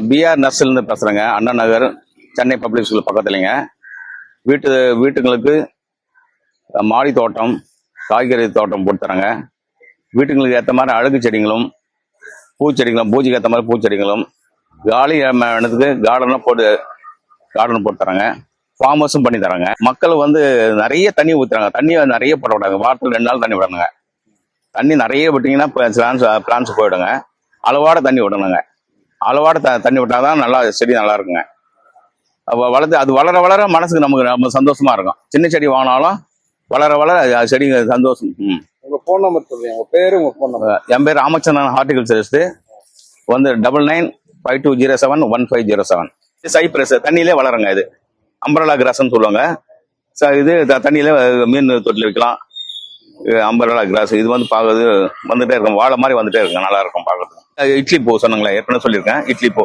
PR நர்ஸ்லேருந்து பேசுகிறேங்க. Anna Nagar, Chennai public school பக்கத்துலேங்க. வீட்டுங்களுக்கு மாடி தோட்டம், காய்கறி தோட்டம் போட்டு தரேங்க. வீட்டுங்களுக்கு ஏற்ற மாதிரி அழகு செடிகளும், பூச்செடிகளும், பூஜைக்கு ஏற்ற மாதிரி பூச்செடிகளும், காலி இடத்துக்கு கார்டன் போட்டு தராங்க. ஃபார்ம் ஹவுஸும் பண்ணி தராங்க. மக்கள் நிறைய தண்ணி ஊற்றுறாங்க. தண்ணி நிறைய போட விடாங்க. வாரத்தில் 2 நாள் தண்ணி விடணுங்க. தண்ணி நிறைய விட்டிங்கன்னா பிளான்ஸ் போயிடுங்க. அளவாட தண்ணி விடணுங்க. அளவாட தண்ணி விட்டாதான் நல்லா செடி நல்லா இருக்குங்க. அது வளர வளர மனசுக்கு நம்ம சந்தோஷமா இருக்கும். சின்ன செடி வாங்கினாலும் வளர வளர செடி சந்தோஷம். உங்க போன் நம்பர் சொல்றீங்க, உங்க பேரு, உங்க போன் நம்பர். என் பேர் ராமச்சந்திரன், ஹார்டிகல்ச்சரிஸ்ட். 9952071507. சைப்ரஸ் தண்ணியிலே வளருங்க. இது அம்பரலா கிராஸ்ன்னு சொல்லுவாங்க. இது தண்ணியில மீன் தொட்டில் வைக்கலாம். அம்பரலா கிராஸ் இது பார்க்கறது வந்துட்டே இருக்கும். வாழை மாதிரி வந்துட்டே இருக்கும். நல்லா இருக்கும் பார்க்கறதுக்கு. இட்லி பூ சொன்னாங்களே, ஏற்கனவே சொல்லியிருக்கேன். இட்லி பூ